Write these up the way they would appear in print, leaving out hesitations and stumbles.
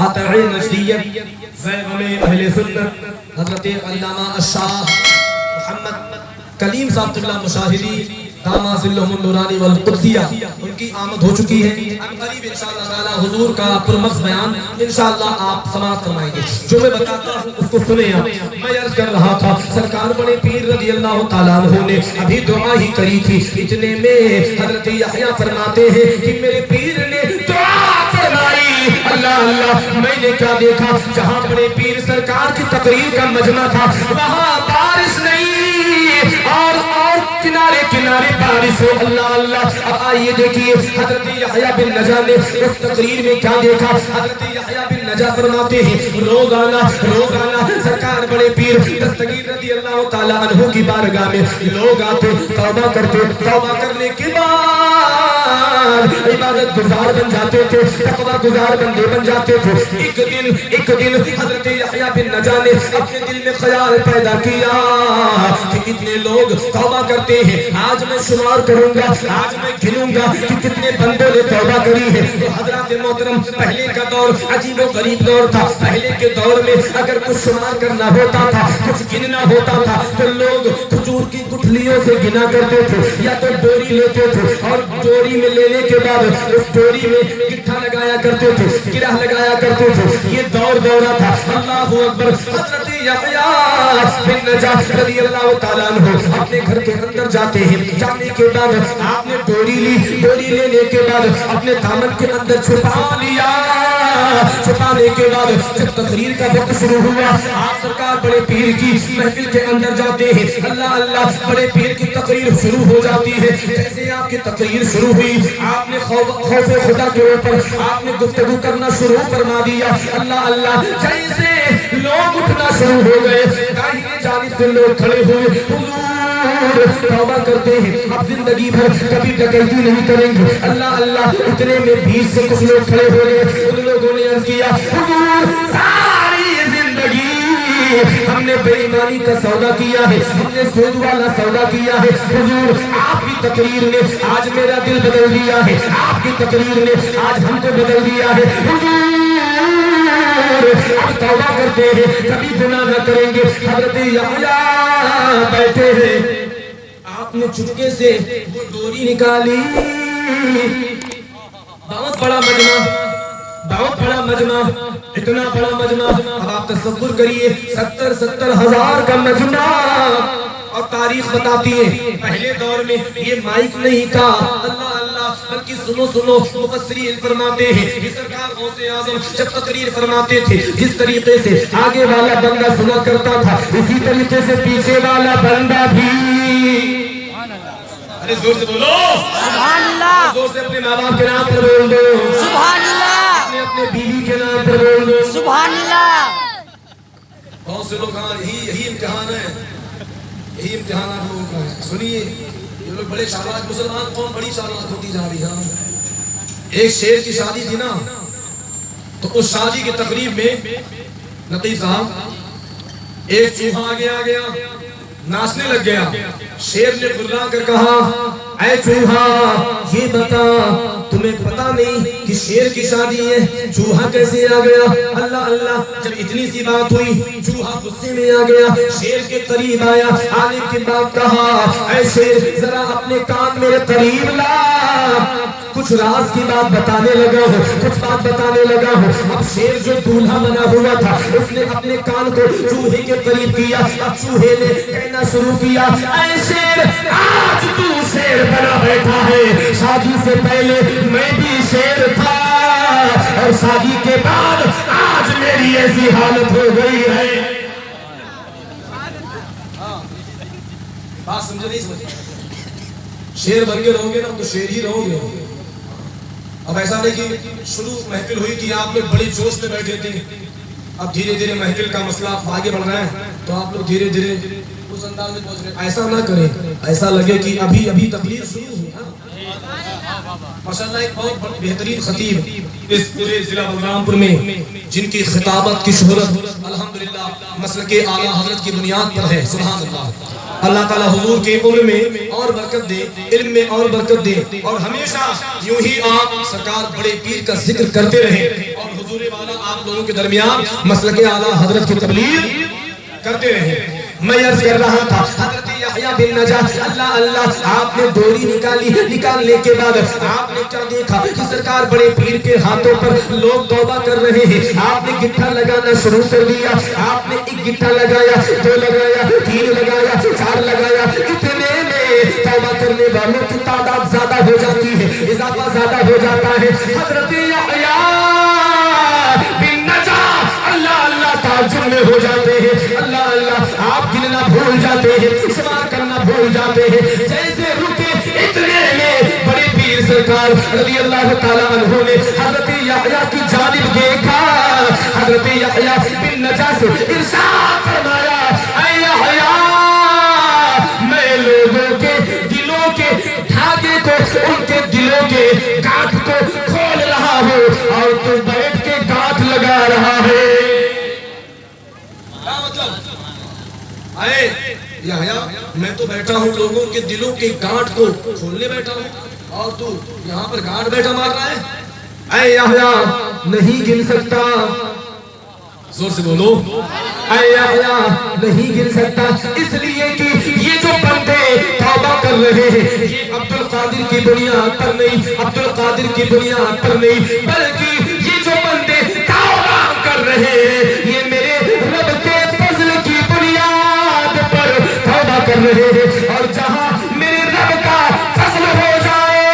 قاطع نجدیت زیغم اہل سنت حضرت علامہ الشاہ محمد کلیم صاحب قبلہ مشاہدی دامہ ظلہم النورانی والقدسیہ ان کی آمد ہو چکی ہے. ان قریب انشاءاللہ تعالی حضور کا پرمغز بیان انشاءاللہ آپ سماعت فرمائیں گے. جو میں بتاتا ہوں اس کو سنیں آپ. میں عرض کر رہا تھا سرکار بڑے پیر رضی اللہ تعالیٰ عنہ نے ابھی دعا ہی کری تھی. اتنے میں حضرت یحییٰ فرماتے ہیں کہ میرے پیر نے دعا فرمائی. اللہ اللہ میں نے کیا دیکھا جہاں بڑے پیر سرکار کی تقریر کا مجمع تھا وہاں بارش نہیں اور کنارے کنارے بارش ہو. اللہ اللہ. اب آئیے دیکھیے حضرت یحییٰ بن نجا نے اس تقریر میں کیا دیکھا. حضرت یحییٰ بن نجا فرماتے ہیں روزانہ سرکار بڑے پیر دستگیر رضی اللہ تعالیٰ عنہ کی بارگاہ میں لوگ آتے توبہ کرتے. توبہ کرنے کے بعد عبادت گزار بن جاتے تھے تقویٰ گزار بندے بن جاتے تھے. ایک دن حضرت یحییٰ بن نجا نے اپنے دل میں خیال پیدا کیا کہ کتنے لوگ توبہ کرتے ہیں. آج میں شمار کروں گا, آج میں گنوں گا کہ کتنے بندوں نے توبہ کری ہے. تو حضرات محترم پہلے کا دور عجیب و غریب دور تھا. پہلے کے دور میں اگر کچھ شمار کرنا ہوتا تھا کچھ گننا ہوتا تھا تو لوگ کھجور کی گٹھلیوں سے گنا کرتے تھے یا تو ڈوری لیتے تھے اور ڈوری میں لینے کے بعد اس ڈوری میں گٹھا لگایا کرتے تھے گرہ لگایا کرتے تھے. یہ دورہ تھا. اللہ اکبر. حضرت یحییٰ بن نجا رضی اللہ تعالیٰ عنہ اپنے گھر کے اندر جاتے ہیں. جانے کے بعد آپ نے ڈوری لی. ڈوری لینے کے بعد اپنے دامن کے اندر چھپا لیا. چھپانے کے بعد جب تقریر کا وقت شروع ہوا آپ سرکار بڑے پیر کی محفل کے اندر جاتے ہیں. اللہ اللہ. بڑے پیر کی تقریر شروع ہو جاتی ہے. جیسے آپ کی تقریر شروع ہوئی آپ نے خوف خدا کے اوپر آپ نے گفتگو کرنا شروع فرما دیا. اللہ اللہ. جیسے لوگ اٹھنا شروع ہو گئے داہنے جانب سے لوگ کھڑے ہوئے حضور توبہ کرتے ہیں اب زندگی بھر کبھی ڈکیتی نہیں کریں گے. اللہ اللہ. اتنے میں 20 سے کچھ لوگ کھڑے ہو گئے. ان لوگوں نے عرض کیا حضور ساری زندگی ہم نے بے ایمانی کا سودا کیا ہے, ہم نے سود والا سودا کیا ہے. حضور آپ کی تقریر نے آج میرا دل بدل دیا ہے. آپ کی تقریر نے آج ہم کو بدل دیا ہے. حضور اب توبہ کرتے ہیں کبھی گناہ نہ کریں گے. حضرت یحییٰ بیٹھے ہیں. آپ نے چپکے سے وہ ڈوری نکالی. بہت بڑا مجمع اتنا بڑا مجمع. اب آپ تصور کریے 70 ہزار کا مجمع. اور تاریخ بتاتی ہے پہلے دور میں یہ مائک نہیں تھا. اللہ اللہ. بلکہ سنو مفسرین فرماتے ہیں کہ سرکار غوث اعظم جب تقریر فرماتے تھے جس طریقے سے آگے والا بندہ سنا کرتا تھا اسی طریقے سے پیچھے والا بندہ بھی. ارے زور سے بولو سبحان اللہ. زور سے اپنے ماں باپ کے نام پر بول دو سبحان اللہ. اپنے بیوی کے نام پر بول دو سبحان اللہ. بہت سے لوگ یہی امتحان ہے. یہی امتحان آپ لوگوں کا ہے. سنیے یہ لوگ بڑے چالاک مسلمان قوم بڑی چالاک ہوتی جا رہی ہے. ایک شیر کی شادی تھی نا تو اس شادی کی تقریب میں نقی صاحب ایک چوہا آگے آ گیا ناچنے لگ گیا. شیر نے گرلا کر کہا اے چوہا یہ بتا تمہیں پتا نہیں کہ شیر کی شادی ہے چوہا کیسے آ گیا. اللہ اللہ. جب اتنی سی بات ہوئی چوہا غصے میں آ گیا. شیر کے قریب آیا آنے کے بعد کہا اے شیر ذرا اپنے کان میرے قریب لا کچھ راز کی بات بتانے لگا ہوں کچھ بات بتانے لگا ہوں. اب شیر جو دولہا بنا ہوا تھا اس نے اپنے کان کو چوہے کے قریب کیا. اب چوہے نے کہنا شروع کیا اے شیر آج تو شیر بنا بیٹھا ہے. شادی سے پہلے میں بھی شیر تھا اور شادی کے بعد آج میری ایسی حالت ہو گئی ہے. بات سمجھے نہیں سمجھے. شیر بن کے رہو گے نا تو شیر ہی رہو گے. اب ایسا نہیں کہ شروع محفل ہوئی تھی آپ لوگ بڑی جوش میں بیٹھے تھے. اب دھیرے دھیرے محفل کا مسئلہ آگے بڑھ رہا ہے تو آپ لوگ دھیرے دھیرے اس انداز میں پہنچ رہے. ایسا نہ کریں. ایسا لگے کہ ابھی تقریر شروع ہوئی. ماشاءاللہ ایک بہت بہترین خطیب اس پورے ضلع بلرامپور میں جن کی خطابت کی شہرت الحمدللہ مسلک اعلیٰ حضرت کی بنیاد پر ہے. سبحان اللہ. اللہ تعالیٰ حضور کے عمر میں اور برکت دے علم میں اور برکت دے اور ہمیشہ یوں ہی آپ سرکار بڑے پیر کا ذکر کرتے رہیں اور حضور حضور والا آپ لوگوں کے درمیان مسلک اعلیٰ حضرت کی تبلیغ کرتے رہے. میں عرض کر رہا تھا حضرت یحییٰ بن نجاش اللہ اللہ آپ نے ڈوری نکالنے کے بعد آپ نے کیا دیکھا کہ سرکار بڑے پیر کے ہاتھوں پر لوگ توبہ کر رہے ہیں. آپ نے گٹھا لگانا شروع کر دیا. آپ نے ایک گٹھا لگایا, 2 لگایا, 3 لگایا, 4 لگایا. اتنے میں توبہ کرنے والوں کی تعداد زیادہ ہو جاتی ہے, اضافہ زیادہ ہو جاتا ہے. حضرت یحییٰ بن نجاش اللہ اللہ تعجب میں ہو جاتے ہیں. اللہ اللہ آپ گننا بھول جاتے ہیں, شمار کرنا بھول جاتے ہیں. جیسے رکے اتنے میں بڑے پیر سرکار رضی اللہ تعالیٰ عنہ نے حضرت یحییٰ کی جانب دیکھا. حضرت یحییٰ بن نجاش ارشاد فرمایا, اے یحییٰ میں لوگوں کے دلوں کے دھاگے کو, ان کے دلوں کے گانٹھ کو کھول رہا ہوں اور تو بیٹھ کے گانٹھ لگا رہا ہے. کیا مطلب؟ اے یحییٰ میں تو بیٹھا ہوں لوگوں کے دلوں کے گانٹھ کو کھولنے بیٹھا ہوں اور تو یہاں پر گانٹھ بیٹھا مار رہا ہے. اے یحییٰ نہیں گن سکتا, زور سے بولو, اے یحییٰ نہیں گن سکتا, اس لیے کہ یہ جو بندے توبہ کر رہے ہیں یہ عبد القادر کی بنیاد پر نہیں, عبد القادر کی بنیاد پر نہیں, بلکہ یہ جو بندے توبہ کر رہے ہیں یہ میرے رب کے فضل کی بنیاد پر توبہ کر رہے ہیں. اور جہاں میرے رب کا فضل ہو جائے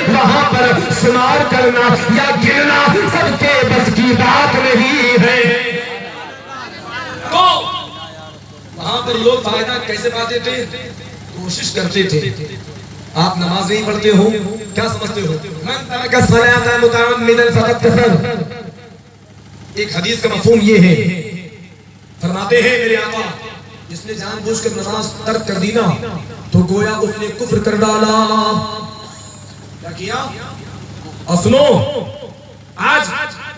وہاں پر شمار کرنا یا گننا سب کے بس کی بات نہیں ہے. وہاں پر لوگ فائدہ کیسے پاتے تھے؟ کوشش کرتے تھے. آپ نماز نہیں پڑھتے ہو, کیا سمجھتے ہو؟ من ترک الصلاۃ متعمدا فقد کفر. ایک حدیث کا مفہوم یہ ہے, فرماتے ہیں میرے آقا جس نے جان بوجھ کر نماز ترک کر دی نا تو گویا اس نے کفر کر ڈالا. کیا کیا؟ اور سنو, آج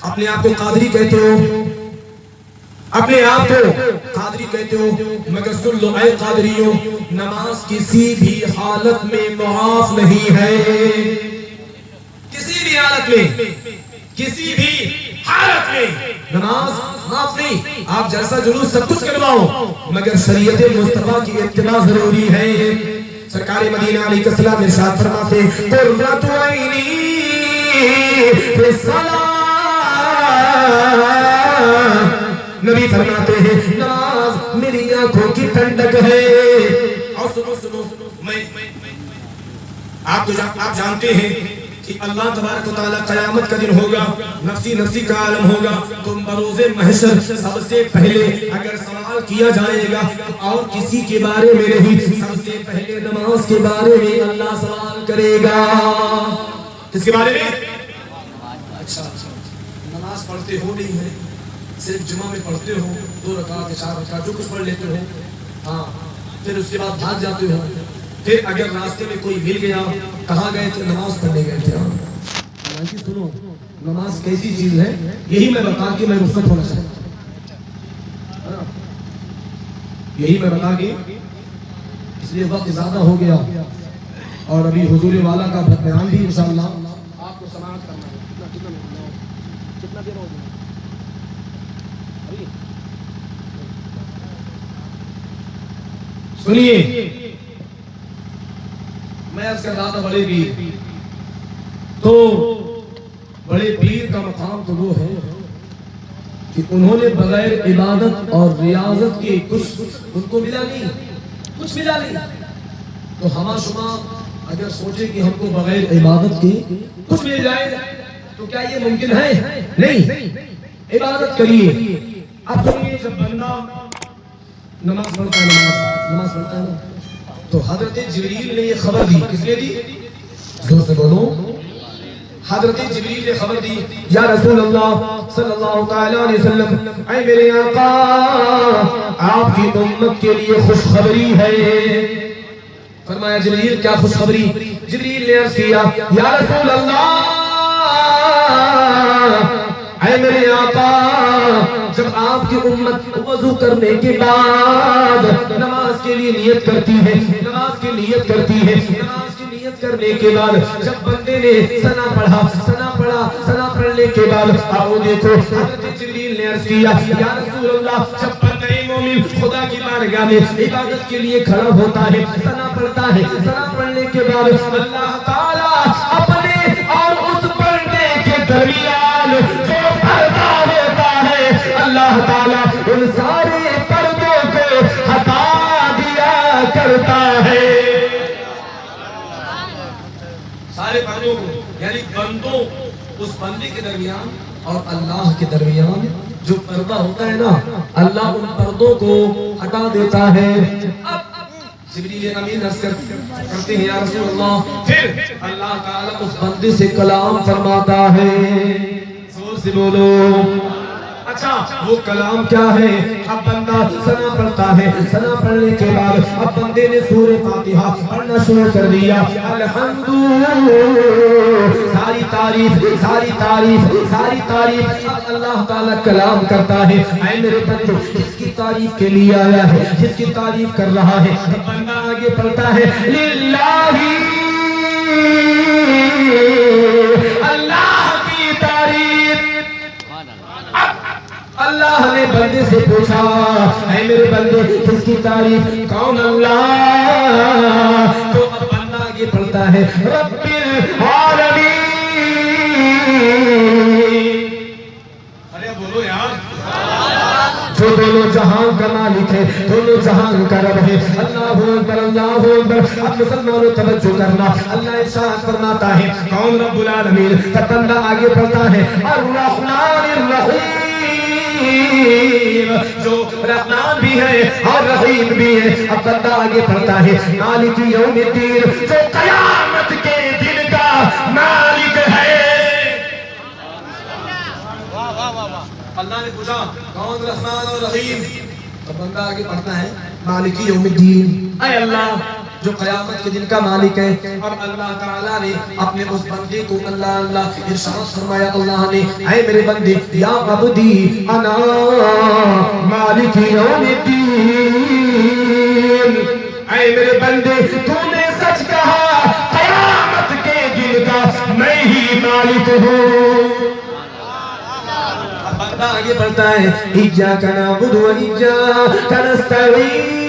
اپنے آپ کو قادری کہتے ہو, اپنے آپ کو قادری کہتے ہو, مگر سن لو اے قادریوں, نماز کسی بھی حالت میں معاف نہیں ہے. کسی بھی حالت میں, کسی بھی حالت میں نماز معاف نہیں. آپ جیسا جلوس سب کچھ کرواؤ مگر شریعت مصطفیٰ کی اتباع ضروری ہے. سرکار مدینہ علیہ السلام ارشاد فرماتے قرۃ عینی فی الصلاۃ, نبی فرماتے ہیں نماز میری آنکھوں کی ٹھنڈک ہے. اور سنو آپ جانتے ہیں کہ اللہ تبارک و تعالیٰ قیامت کا دن ہوگا, نفسی نفسی کا عالم ہوگا. تم بروز محشر سب سے پہلے اگر سوال کیا جائے گا اور کسی کے بارے میں نہیں, سب سے پہلے نماز کے بارے میں اللہ سوال کرے گا. کس کے بارے میں؟ اچھا نماز پڑھتے ہو نہیں ہے, صرف جمعہ میں پڑھتے ہو 2 رکعت 4 رکعت جو کچھ پڑھ لیتے ہو, ہاں پھر اس کے بعد بھاگ جاتے ہو. پھر اگر راستے میں کوئی مل گیا, کہاں گئے تھے؟ نماز پڑھنے گئے تھے. حالانکہ سنو نماز کیسی چیز ہے یہی میں بتا کے میں رخصت ہونا چاہتا ہوں, یہی میں بتا کے, اس لیے وقت زیادہ ہو گیا اور ابھی حضور والا کا بیان بھی انشاءاللہ آپ کو سماعت کرنا ہے. کتنا دیر ہو گیا؟ سنیے, میں اس کا دادا بڑے پیر, تو بڑے پیر کا مقام تو وہ ہے کہ انہوں نے بغیر عبادت اور ریاضت کے کچھ ان کو ملا نہیں, کچھ ملا نہیں. تو ہما شما اگر سوچے کہ ہم کو بغیر عبادت کے کچھ مل جائے تو کیا یہ ممکن ہے؟ نہیں. عبادت کریے. اب سنیے, جب بندہ نماز پڑھتا ہے نا تو حضرت جبریل نے یہ خبر دی. کس نے دی؟ زور سے بولو. حضرت جبریل نے خبر دی, یا رسول اللہ صلی اللہ تعالی علیہ وسلم, اے میرے آقا آپ کی امت کے لیے خوشخبری ہے. فرمایا جبریل کیا خوشخبری؟ جبریل نے عرض کیا, یا رسول اللہ اے میرے آقا جب آپ کی امت وضو کرنے کے بعد نماز کے لیے نیت کرتی ہے, نماز کی نیت کرتی ہے, نماز کی نیت کرنے کے بعد جب بندے نے ثنا پڑھا, ثنا پڑھا, ثنا پڑھنے پڑھنے کے بعد آؤ دیکھو حضرت جبریل نے عرض کیا یا رسول اللہ جب بندہ مومن خدا کی بارگاہ میں عبادت کے لیے کھڑا ہوتا ہے ثنا پڑھتا ہے ثنا پڑھنے کے بعد اللہ تعالیٰ اپنے اور اس بندے کے درمیان جو پردہ ہوتا ہے اللہ تعالیٰ ان سارے پردوں کو ہٹا دیا کرتا ہے. سارے بندوں کو یعنی بندوں اس بندے کے درمیان اور اللہ کے درمیان جو پردہ ہوتا ہے نا اللہ ان پردوں کو ہٹا دیتا ہے. اب جبریل امین عرض کرتے ہیں یا رسول اللہ پھر اللہ تعالیٰ اس بندے سے کلام فرماتا ہے. زور سے بولو اچھا وہ کلام کیا ہے. اب بندہ ثنا پڑھتا ہے ثنا پڑھنے کے بعد اب بندے نے سورہ فاتحہ پڑھنا شروع کر دیا. الحمد ساری تعریف ساری تعریف ساری تعریف. اب اللہ تعالیٰ کلام کرتا ہے اے میرے بندو جس کی تعریف کے لیے آیا ہے جس کی تعریف کر رہا ہے. اب بندہ آگے پڑھتا ہے للہ اللہ کی تعریف. اللہ نے بندے سے پوچھا اے میرے بندے کس کی تعریف کون اللہ. تو اب بندہ آگے پڑھتا ہے رب العالمین. ارے بولو یار جو دونوں جہاں کا مالک ہے دونوں جہاں کا رب ہے. اللہ اکبر اللہ اکبر. اب مسلمانوں توجہ کرنا اللہ ارشاد فرماتا ہے کون رب العالمین. تب بندہ آگے پڑھتا ہے الرحمن الرحیم جو رحمان بھی ہے اور رحیم بھی ہے. اب بندہ آگے پڑھتا ہے مالک یوم الدین جو قیامت کے دن کا مالک ہے. اللہ نے پوچھا کون رحمان اور رحیم. اب بندہ آگے پڑھتا ہے مالک یوم الدین اے اللہ جو قیامت کے دن کا مالک ہے. اور اللہ تعالیٰ نے اپنے اس بندے کو اللہ اللہ ارشاد فرمایا اللہ نے اے میرے بندے یا عبدی انا مالک یوم الدین. اے میرے بندے تو نے سچ کہا قیامت کے دن کا میں ہی مالک ہوں. اب بندہ آگے بڑھتا ہے ایاک نعبد و ایاک نستعین.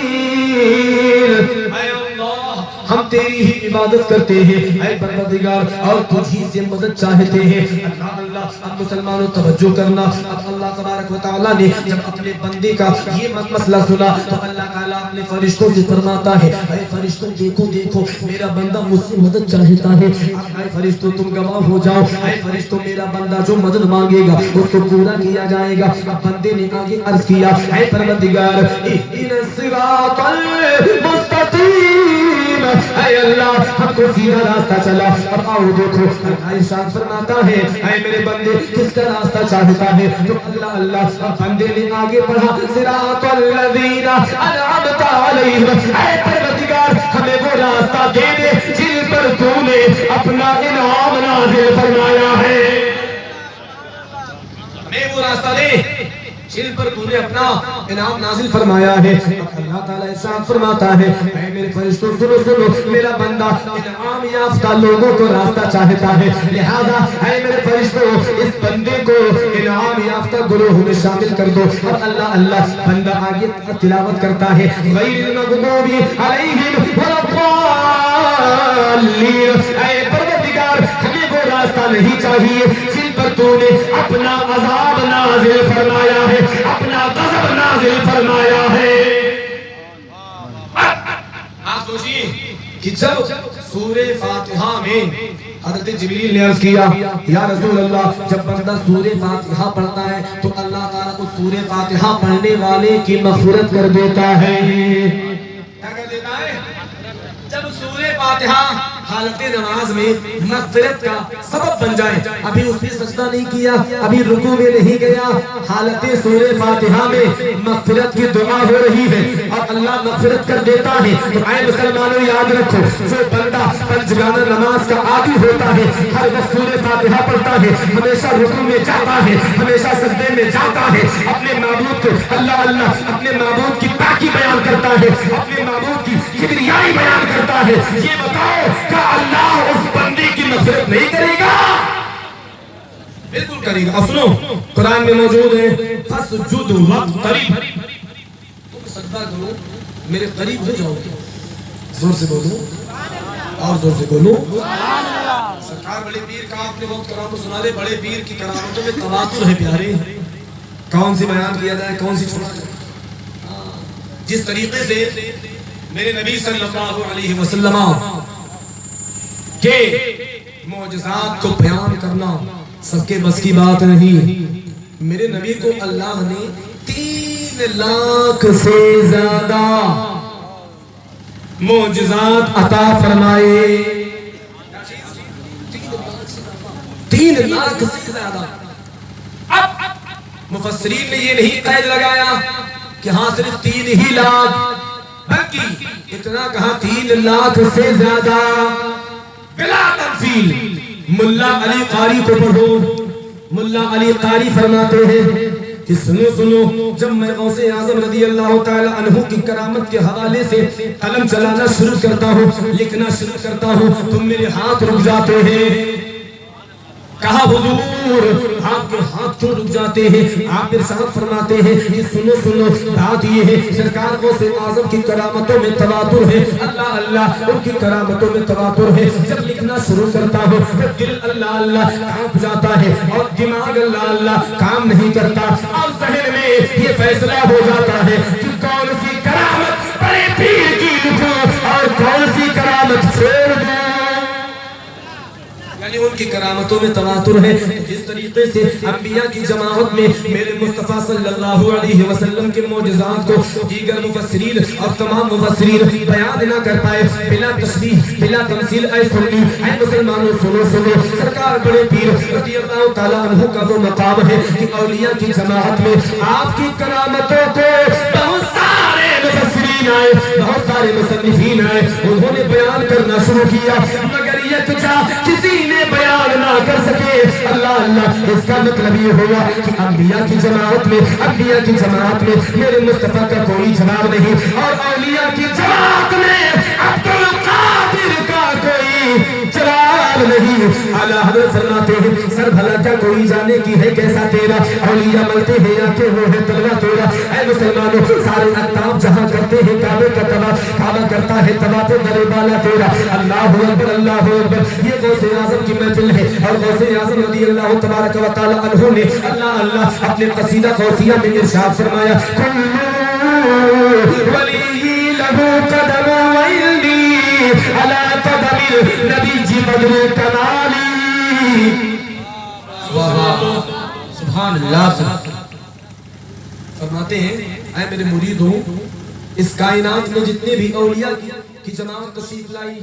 ہم تیری ہی عبادت کرتے ہیں اے پروردگار اور تجھ ہی سے مدد چاہتے ہیں. اللہ اللہ. اب مسلمانوں توجہ کرنا. اب اللہ تبارک و تعالیٰ نے جب اپنے بندے کا یہ مسئلہ سنا تو اللہ تعالیٰ اپنے فرشتوں سے فرماتا ہے اے فرشتوں دیکھو دیکھو میرا بندہ مجھ سے مدد چاہتا ہے. اب اے فرشتوں تم گواہ ہو جاؤ. اے فرشتوں میرا بندہ جو مدد مانگے گا اس کو پورا کیا جائے گا. اب بندے نے آگے عرض کیا اے پروردگار اہدنا الصراط المستقیم. اے اللہ ہم کو سیدھا راستہ چلا. اب آؤ دیکھو ارشاد فرماتا ہے اے میرے بندے کس کا راستہ چاہتا ہے تو اللہ اللہ. اب بندے نے آگے پڑھا صراط الذین انعمت علیہم. اے پروردگار ہمیں وہ راستہ دے دے جن پر تو نے اپنا انعام نازل فرمایا ہے. ہمیں وہ راستہ دے جن پر تو نے اپنا انعام نازل فرمایا ہے. اللہ تعالیٰ ارشاد فرماتا ہے اے میرے فرشتوں سنو سنو میرا بندہ انعام یافتہ لوگوں کو راستہ چاہتا ہے. لہذا اے میرے فرشتوں اس بندے کو انعام یافتہ گروہ میں شامل کر دو. اور اللہ اللہ بندہ آگے تلاوت کرتا ہے غیر المغضوب علیہم ولا الضالین. اے پروردگار ہمیں وہ راستہ نہیں چاہیے جن پر تو نے اپنا عذاب نازل فرمایا ہے اپنا غضب نازل فرمایا ہے. آپ سوچئے کہ جب سورہ فاتحہ میں حضرت جبریل نے عرض کیا یا رسول اللہ جب بندہ سورہ فاتحہ پڑھتا ہے تو اللہ تعالیٰ اس سورہ فاتحہ پڑھنے والے کی مغفرت کر دیتا ہے. کیا کر دیتا ہے؟ جب سورہ فاتحہ حالت نماز میں مغفرت کا سبب بن جائے. ابھی اس نے سجدہ نہیں کیا ابھی رکوع میں نہیں گیا حالت سورہ فاتحہ میں مغفرت کی دعا ہو رہی ہے اور اللہ مغفرت کر دیتا ہے. تو اے مسلمانوں یاد رکھو جو بندہ پنجگانہ نماز کا عادی ہوتا ہے ہر وقت سورہ فاتحہ پڑھتا ہے ہمیشہ رکوع میں جاتا ہے ہمیشہ سجدے میں جاتا ہے اپنے معبود کو اللہ اللہ اپنے معبود کی پاکی بیان کرتا ہے اپنے معبود کی کبریائی بیان کرتا ہے. یہ بتاؤ کیا اللہ اس بندے کی مغفرت نہیں کرے گا؟ بالکل قریب. اب سنو قرآن میں موجود ہے فسجد وقت قریب, تم سجدہ کرو میرے قریب ہو جاؤ گے. زور سے بولو اور زور سے بولو. سرکار بڑے پیر کا آپ نے وقت کرامت سنا لے. بڑے پیر کی کرامتوں میں تواتر ہے پیارے. کون سی بیان کیا جائے کون سی چھوڑا جائے. جس طریقے سے میرے نبی صلی اللہ علیہ وسلم کے معجزات کو بیان کرنا سب کے بس کی بات نہیں. میرے نبی کو اللہ نے 3 لاکھ سے زیادہ معجزات عطا فرمائے. 3 لاکھ سے زیادہ. اب مفسرین نے یہ نہیں قید لگایا کہ ہاں صرف 3 ہی لاکھ, بلکہ اتنا کہا 3 لاکھ سے زیادہ بلا تفصیل. ملا علی قاری کو پڑھو. ملا علی قاری فرماتے ہیں کہ سنو سنو, جب میں غوث اعظم رضی اللہ تعالی عنہ کی کرامت کے حوالے سے قلم چلانا شروع کرتا ہوں, لکھنا شروع کرتا ہوں, تو میرے ہاتھ رک جاتے ہیں. کہا حضور آپ کے ہاتھ کیوں رک جاتے ہیں؟ آپ ارشاد فرماتے ہیں کہ سنو سنو, بات یہ ہے سرکار غوث اعظم کی کرامتوں میں تواتر ہے. اللہ اللہ ان کی کرامتوں میں تواتر ہے. جب لکھنا شروع کرتا ہوں جب دل اللہ اللہ کانپ جاتا ہے اور دماغ اللہ اللہ کام نہیں کرتا, اور ذہن میں یہ فیصلہ ہو جاتا ہے کہ کون سی کرامت بڑے پیر کی لکھوں اور کون سی کرامت چھوڑ دوں. یعنی ان کی کرامتوں میں تواتر ہے. جس طریقے سے انبیاء کی جماعت میں میرے مصطفیٰ صلی اللہ علیہ وسلم کے معجزات کو دیگر مفسرین اور تمام مفسرین بیان نہ کر پائے بلا تشریح بلا تمثیل. اے سنی اے مسلمانوں سنو سنو, سرکار بڑے پیر رضی اللہ تعالیٰ عنہ کا وہ مقام ہے کہ اولیاء کی جماعت میں آپ کی کرامتوں کو بہت سارے مفسرین آئے, بہت سارے مصنفین آئے, انہوں نے بیان کرنا شروع کیا, مگر یہ کچھ کسی نے بیان نہ کر سکے. اللہ اللہ, اس کا مطلب یہ ہوا کہ انبیاء کی جماعت میں میرے مصطفیٰ کا کوئی جواب نہیں, اور اولیاء کی جماعت میں عبد القادر کا کوئی جواب نہیں. اعلیٰ حضرت فرماتے ہیں سر بھلا کیا کوئی جانے کی ہے کیسا تیرا, اولیاء ملتے ہیں یا کہ وہ ہے طلبہ تیرا. اے مسلمانوں, سارے اقطاب جہاں کرتے ہیں کعبے کا طواف, کعبہ کرتا ہے طواف در بالا تیرا. اللہ اکبر اللہ اکبر. یہ غوث اعظم کی محفل ہے, اور غوث اعظم رضی اللہ تبارک و تعالی عنہ نے اللہ اللہ اپنے قصیدہ غوثیہ میں ارشاد فرمایا کل ولی لہو قدم وعلمی علی قدم نبی بدر کمالی. سبحان اللہ. فرماتے ہیں اے میرے مرید ہوں, اس کائنات میں جتنے بھی اولیاء کی جماعت تشریف لائی